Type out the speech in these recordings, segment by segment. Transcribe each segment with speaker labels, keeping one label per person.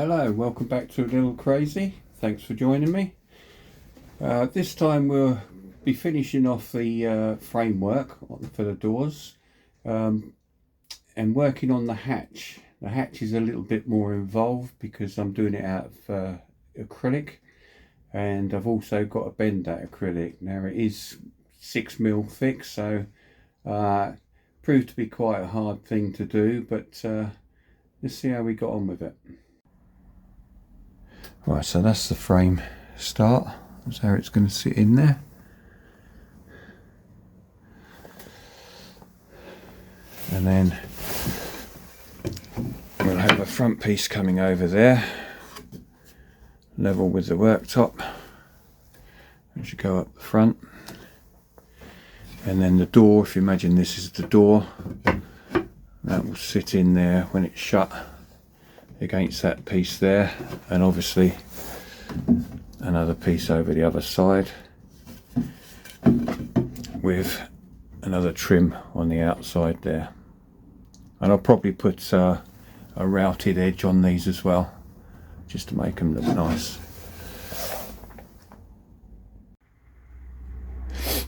Speaker 1: Hello, welcome back to A Little Crazy. Thanks for joining me. This time we'll be finishing off the framework for the doors and working on the hatch. The hatch is a little bit more involved because I'm doing it out of acrylic, and I've also got to bend that acrylic. Now it is 6mm thick, so proved to be quite a hard thing to do, but let's see how we got on with it. Right, so that's the frame start. That's how it's going to sit in there. And then we'll have a front piece coming over there, level with the worktop. It should go up the front. And then the door, if you imagine this is the door, that will sit in there when it's shut against that piece there, and obviously another piece over the other side with another trim on the outside there. And I'll probably put a routed edge on these as well, just to make them look nice.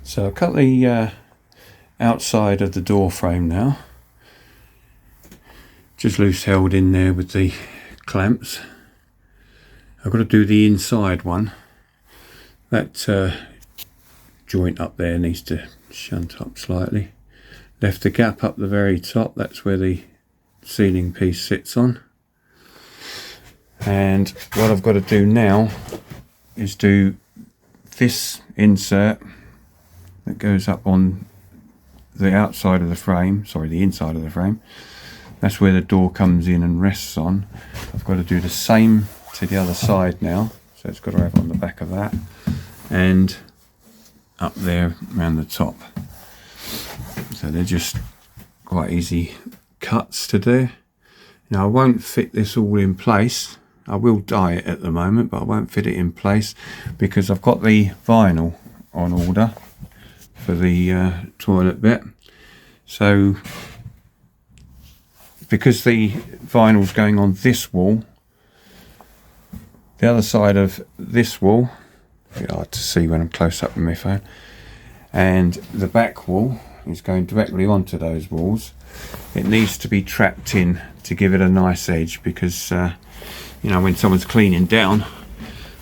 Speaker 1: So I'll cut the outside of the door frame now. Just loose held in there with the clamps. I've got to do the inside one. That joint up there needs to shunt up slightly. Left the gap up the very top, that's where the ceiling piece sits on. And what I've got to do now is do this insert that goes up on the outside of the frame, sorry, the inside of the frame. That's where the door comes in and rests on. I've got to do the same to the other side now. So it's got to have on the back of that. And up there around the top. So they're just quite easy cuts to do. Now I won't fit this all in place. I will dye it at the moment, but I won't fit it in place because I've got the vinyl on order for the toilet bit. So because the vinyl's going on this wall, the other side of this wall, a bit hard to see when I'm close up with my phone, and the back wall is going directly onto those walls. It needs to be trapped in to give it a nice edge, because you know, when someone's cleaning down,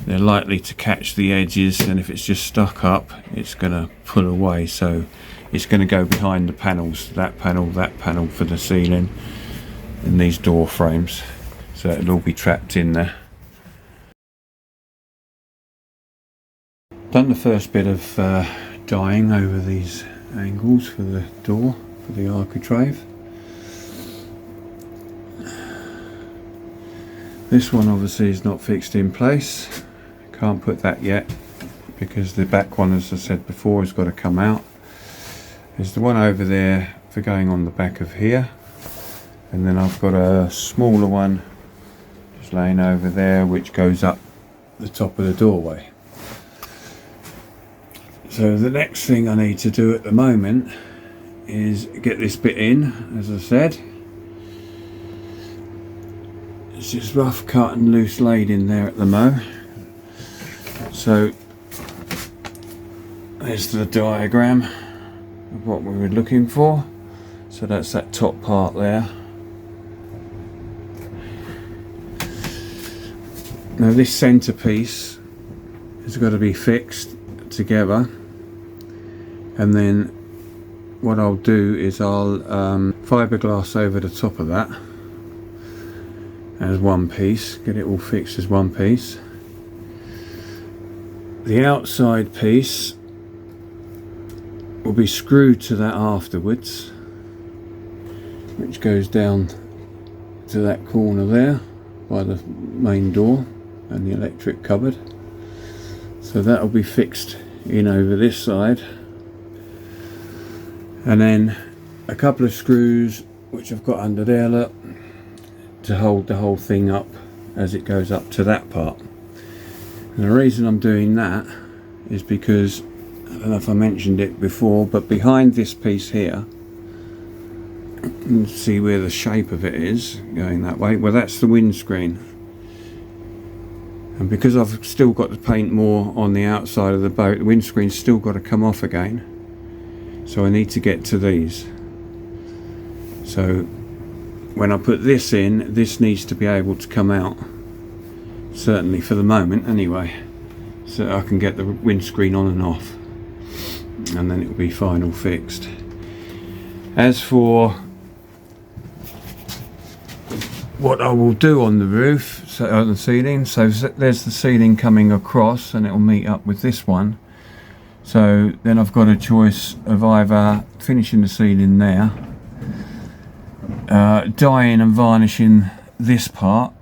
Speaker 1: they're likely to catch the edges, and if it's just stuck up, it's going to pull away. So it's going to go behind the panels, that panel for the ceiling, in these door frames, so it'll all be trapped in there. Done the first bit of dyeing over these angles for the door, for the architrave. This one obviously is not fixed in place, can't put that yet because the back one, as I said before, has got to come out. There's the one over there for going on the back of here. And then I've got a smaller one just laying over there, which goes up the top of the doorway. So the next thing I need to do at the moment is get this bit in, as I said. It's just rough cut and loose laid in there at the moment. So there's the diagram of what we were looking for. So that's that top part there. Now this centerpiece has got to be fixed together, and then what I'll do is I'll fiberglass over the top of that as one piece, get it all fixed as one piece. The outside piece will be screwed to that afterwards, which goes down to that corner there by the main door and the electric cupboard. So that'll be fixed in over this side, and then a couple of screws which I've got under there, look, to hold the whole thing up as it goes up to that part. And the reason I'm doing that is because, I don't know if I mentioned it before, but behind this piece here, you can see where the shape of it is going that way. Well, that's the windscreen. And because I've still got to paint more on the outside of the boat, the windscreen's still got to come off again. So I need to get to these. So when I put this in, this needs to be able to come out. Certainly for the moment anyway. So I can get the windscreen on and off. And then it will be final fixed. As for what I will do on the roof, so on the ceiling, so there's the ceiling coming across and it will meet up with this one. So then I've got a choice of either finishing the ceiling there, dyeing and varnishing this part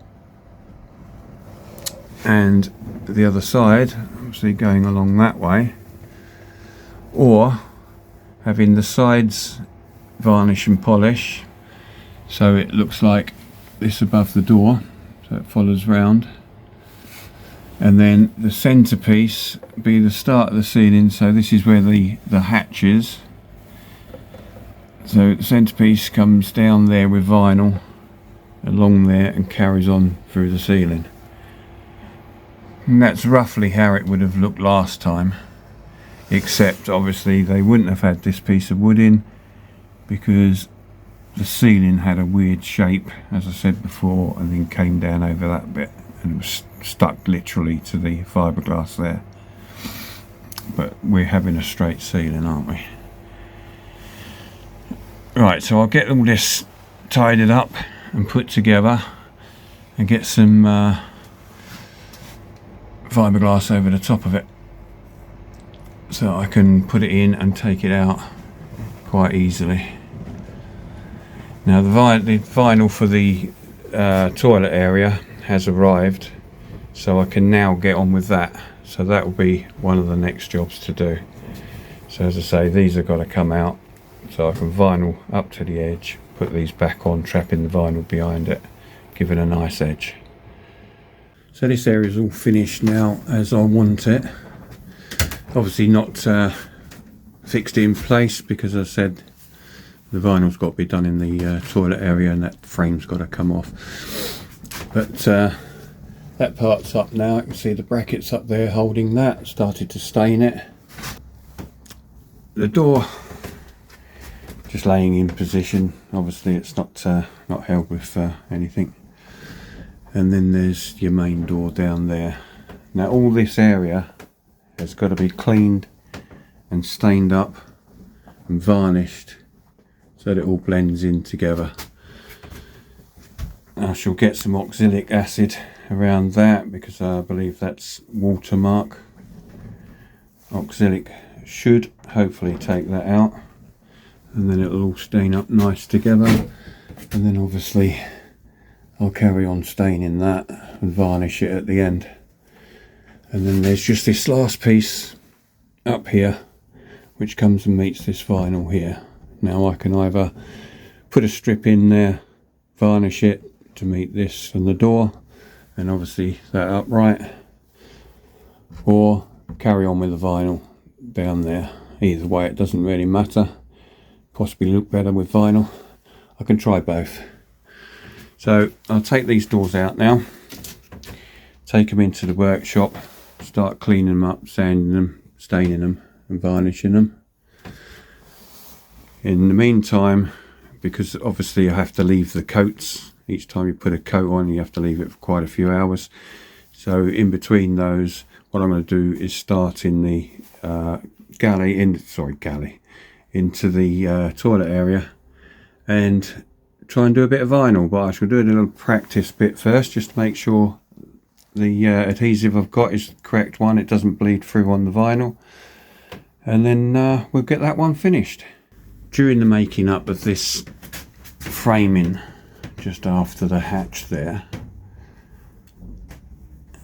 Speaker 1: and the other side, obviously going along that way, or having the sides varnish and polish so it looks like this above the door, so it follows round, and then the centerpiece be the start of the ceiling, so this is where the hatch is, so the centerpiece comes down there with vinyl along there and carries on through the ceiling. And that's roughly how it would have looked last time, except obviously they wouldn't have had this piece of wood in because the ceiling had a weird shape, as I said before, and then came down over that bit and it was stuck literally to the fiberglass there. But we're having a straight ceiling, aren't we? Right, so I'll get all this tidied up and put together and get some fiberglass over the top of it so I can put it in and take it out quite easily. Now the vinyl for the toilet area has arrived, so I can now get on with that. So that will be one of the next jobs to do. So as I say, these have got to come out so I can vinyl up to the edge, put these back on, trapping the vinyl behind it, give it a nice edge. So this area is all finished now as I want it. Obviously not fixed in place because as I said, the vinyl's got to be done in the toilet area and that frame's got to come off. But that part's up now. I can see the brackets up there holding that. Started to stain it. The door just laying in position. Obviously it's not held with anything. And then there's your main door down there. Now all this area has got to be cleaned and stained up and varnished so that it all blends in together. I shall get some oxalic acid around that because I believe that's watermark. Oxalic should hopefully take that out, and then it'll all stain up nice together, and then obviously I'll carry on staining that and varnish it at the end. And then there's just this last piece up here which comes and meets this vinyl here. Now I can either put a strip in there, varnish it to meet this and the door, and obviously that upright, or carry on with the vinyl down there. Either way it doesn't really matter, possibly look better with vinyl. I can try both. So I'll take these doors out now, take them into the workshop, start cleaning them up, sanding them, staining them and varnishing them. In the meantime, because obviously I have to leave the coats, each time you put a coat on you have to leave it for quite a few hours. So in between those, what I'm going to do is start in the into the toilet area and try and do a bit of vinyl, but I shall do a little practice bit first just to make sure the adhesive I've got is the correct one, it doesn't bleed through on the vinyl, and then we'll get that one finished. During the making up of this framing just after the hatch there,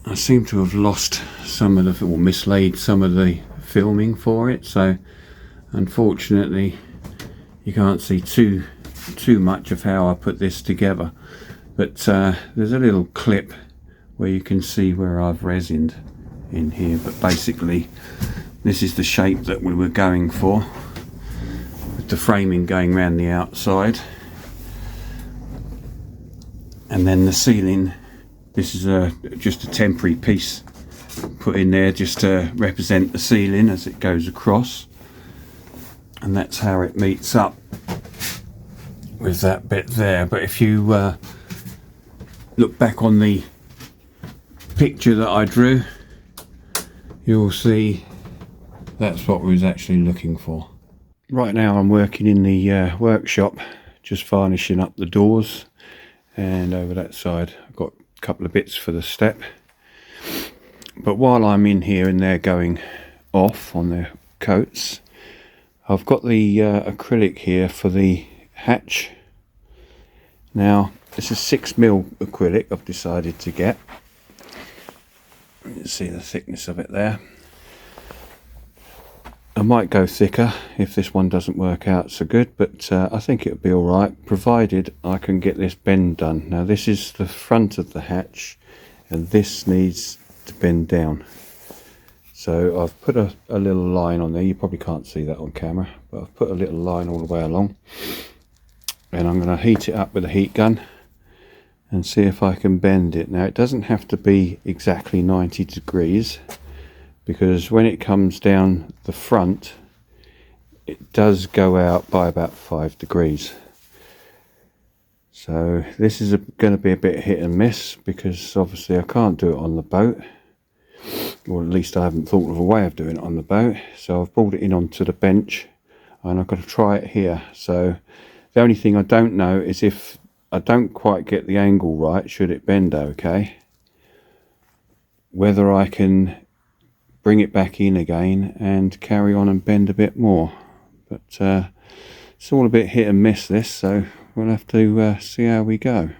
Speaker 1: I seem to have lost some of the, or mislaid some of the filming for it, so unfortunately you can't see too much of how I put this together, but there's a little clip where you can see where I've resined in here. But basically this is the shape that we were going for, with the framing going around the outside and then the ceiling This is just a temporary piece put in there just to represent the ceiling as it goes across, and that's how it meets up with that bit there. But if you look back on the picture that I drew, you'll see that's what we was actually looking for. Right now I'm working in the workshop, just varnishing up the doors, and over that side I've got a couple of bits for the step. But while I'm in here and they're going off on their coats, I've got the acrylic here for the hatch. Now this is 6mm acrylic I've decided to get. You can see the thickness of it there. I might go thicker if this one doesn't work out so good, but I think it'll be alright, provided I can get this bend done. Now this is the front of the hatch, and this needs to bend down. So I've put a little line on there. You probably can't see that on camera, but I've put a little line all the way along, and I'm going to heat it up with a heat gun and see if I can bend it. Now it doesn't have to be exactly 90 degrees, because when it comes down the front it does go out by about 5 degrees. So this is going to be a bit hit and miss, because obviously I can't do it on the boat, or at least I haven't thought of a way of doing it on the boat. So I've brought it in onto the bench and I've got to try it here. So the only thing I don't know is if I don't quite get the angle right, should it bend okay, whether I can bring it back in again and carry on and bend a bit more. But it's all a bit hit and miss this, so we'll have to see how we go.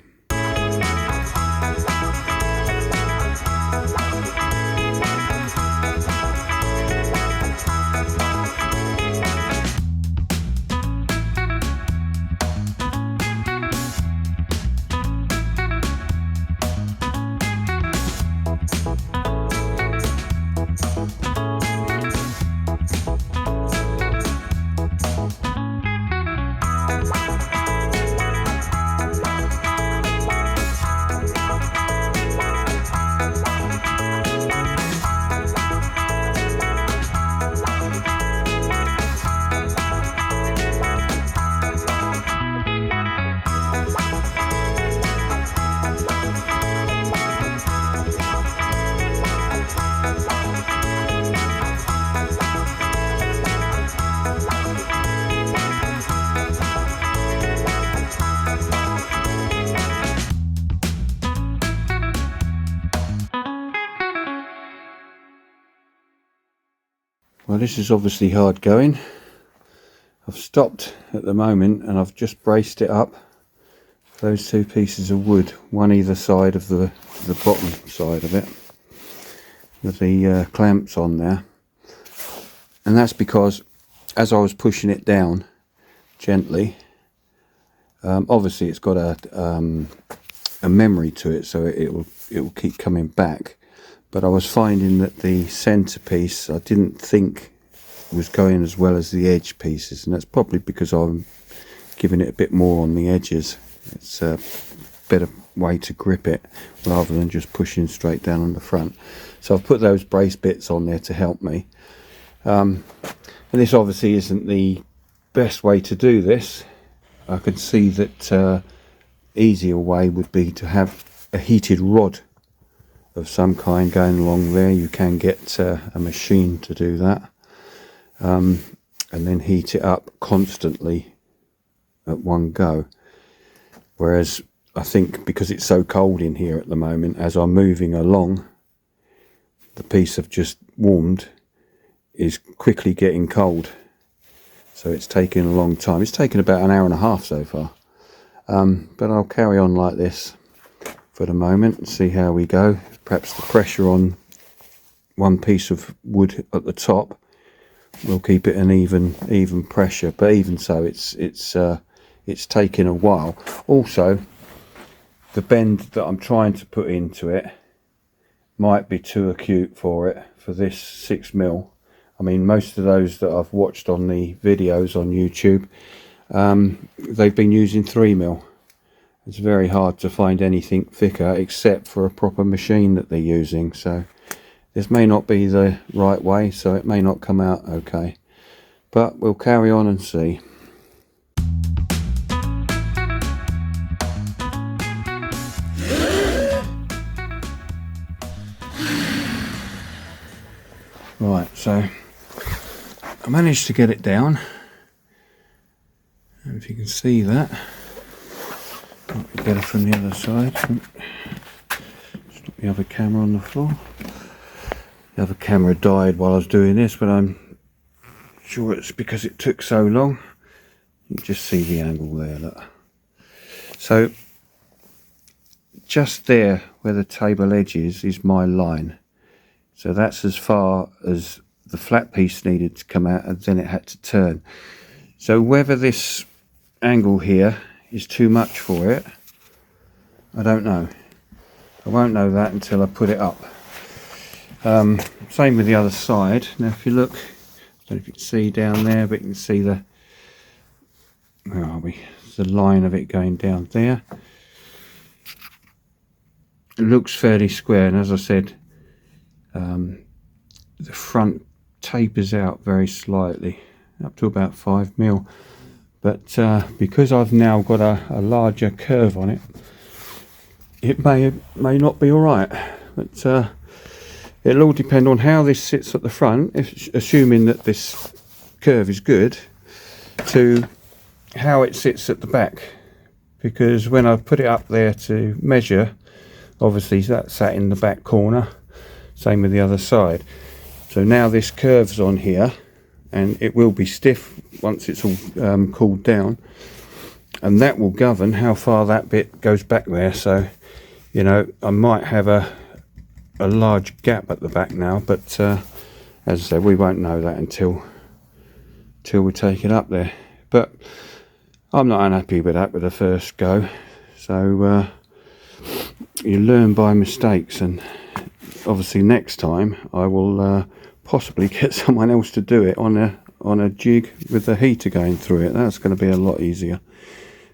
Speaker 1: Well, this is obviously hard going. I've stopped at the moment and I've just braced it up. Those two pieces of wood, one either side of the bottom side of it, with the clamps on there. And that's because as I was pushing it down gently, obviously it's got a memory to it, so it will keep coming back. But I was finding that the centerpiece I didn't think was going as well as the edge pieces, and that's probably because I'm giving it a bit more on the edges. It's a better way to grip it rather than just pushing straight down on the front. So I've put those brace bits on there to help me. And this obviously isn't the best way to do this. I can see that easier way would be to have a heated rod of some kind going along there. You can get a machine to do that, and then heat it up constantly at one go. Whereas I think because it's so cold in here at the moment, as I'm moving along, the piece I've just warmed is quickly getting cold, so it's taking a long time. It's taken about an hour and a half so far, but I'll carry on like this for the moment and see how we go. Perhaps the pressure on one piece of wood at the top will keep it an even pressure, but even so it's taking a while. Also, the bend that I'm trying to put into it might be too acute for this 6mm. I mean, most of those that I've watched on the videos on YouTube, they've been using 3mm, it's very hard to find anything thicker except for a proper machine that they're using. So this may not be the right way, so it may not come out okay, but we'll carry on and see. Right, so I managed to get it down, and if you can see that, might be better from the other side. Stop the other camera on the floor. The other camera died while I was doing this, but I'm sure it's because it took so long. You can just see the angle there, look. So just there where the table edge is my line. So that's as far as the flat piece needed to come out, and then it had to turn. So whether this angle here is too much for it, I don't know. I won't know that until I put it up. Same with the other side. Now if you look, I don't know if you can see down there, but you can see the, where are we? The line of it going down there. It looks fairly square, and as I said, the front tapers out very slightly, up to about 5mm, but because I've now got a larger curve on it, it may not be alright, but it'll all depend on how this sits at the front, assuming that this curve is good, to how it sits at the back, because when I put it up there to measure, obviously that sat in the back corner. Same with the other side. So now this curves on here, and it will be stiff once it's all cooled down, and that will govern how far that bit goes back there. So, you know, I might have a large gap at the back now, but as I said, we won't know that until we take it up there. But I'm not unhappy with that with the first go. So you learn by mistakes, and obviously next time I will possibly get someone else to do it on a jig with the heater going through it. That's going to be a lot easier.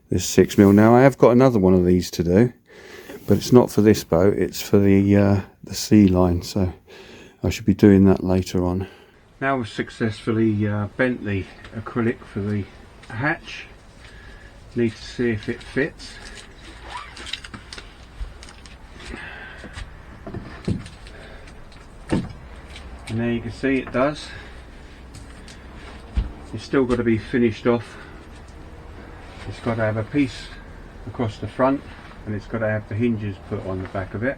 Speaker 1: This 6mm. Now I have got another one of these to do, but it's not for this boat, it's for the sea line, so I should be doing that later on. Now we've successfully bent the acrylic for the hatch. Need to see if it fits. And there you can see it does. It's still got to be finished off. It's got to have a piece across the front, and it's got to have the hinges put on the back of it.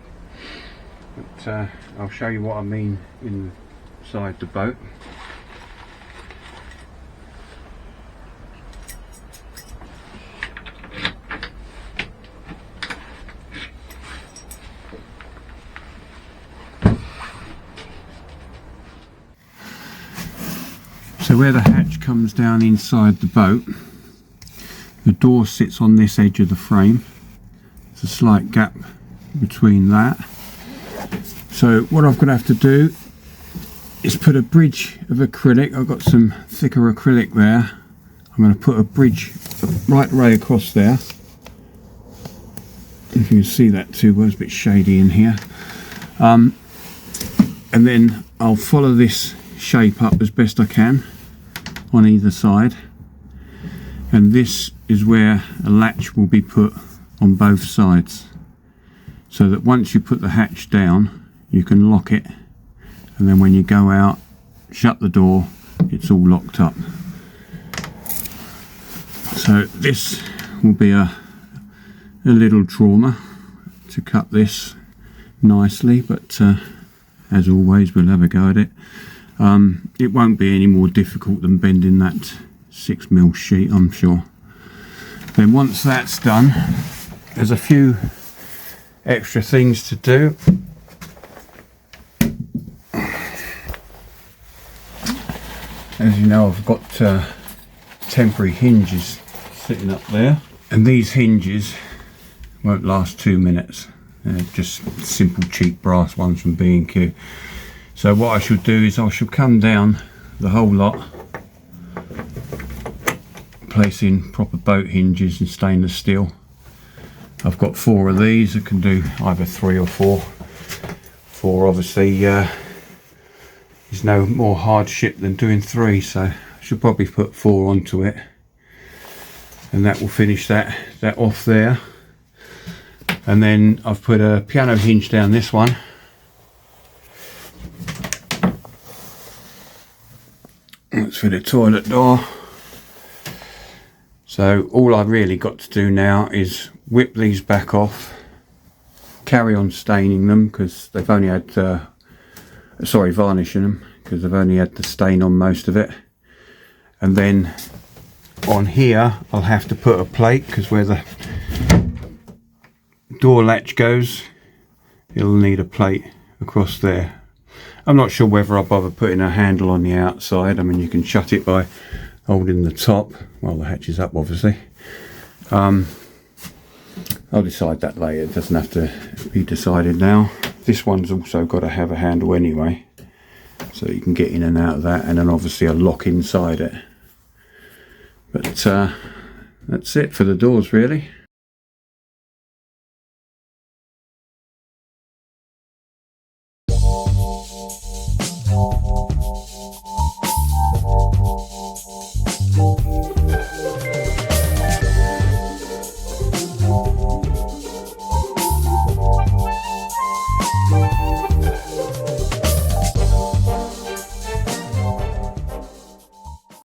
Speaker 1: But I'll show you what I mean inside the boat. So where the hatch comes down inside the boat, the door sits on this edge of the frame. There's a slight gap between that. So what I'm going to have to do is put a bridge of acrylic. I've got some thicker acrylic there. I'm going to put a bridge right way across there. If you can see that too well, it's a bit shady in here. And then I'll follow this shape up as best I can on either side, and this is where a latch will be put on both sides, so that once you put the hatch down you can lock it, and then when you go out, shut the door, it's all locked up. So this will be a little trauma to cut this nicely, but as always we'll have a go at it. It won't be any more difficult than bending that 6mm sheet, I'm sure. Then once that's done, there's a few extra things to do. As you know, I've got temporary hinges sitting up there, and these hinges won't last 2 minutes. They're just simple cheap brass ones from B&Q. So what I should do is I shall come down the whole lot, placing proper boat hinges in stainless steel, I've got 4 of these. I can do either 3 or 4. 4 obviously is no more hardship than doing 3, so I should probably put 4 onto it, and that will finish that off there. And then I've put a piano hinge down this one. That's for the toilet door. So all I've really got to do now is whip these back off, carry on staining them because they've only had, varnishing them because they've only had the stain on most of it. And then on here I'll have to put a plate because where the door latch goes, it'll need a plate across there. I'm not sure whether I'll bother putting a handle on the outside. I mean, you can shut it by holding the top while the hatch is up, obviously. I'll decide that later. It doesn't have to be decided now. This one's also got to have a handle anyway, so you can get in and out of that, and then obviously a lock inside it. But that's it for the doors, really.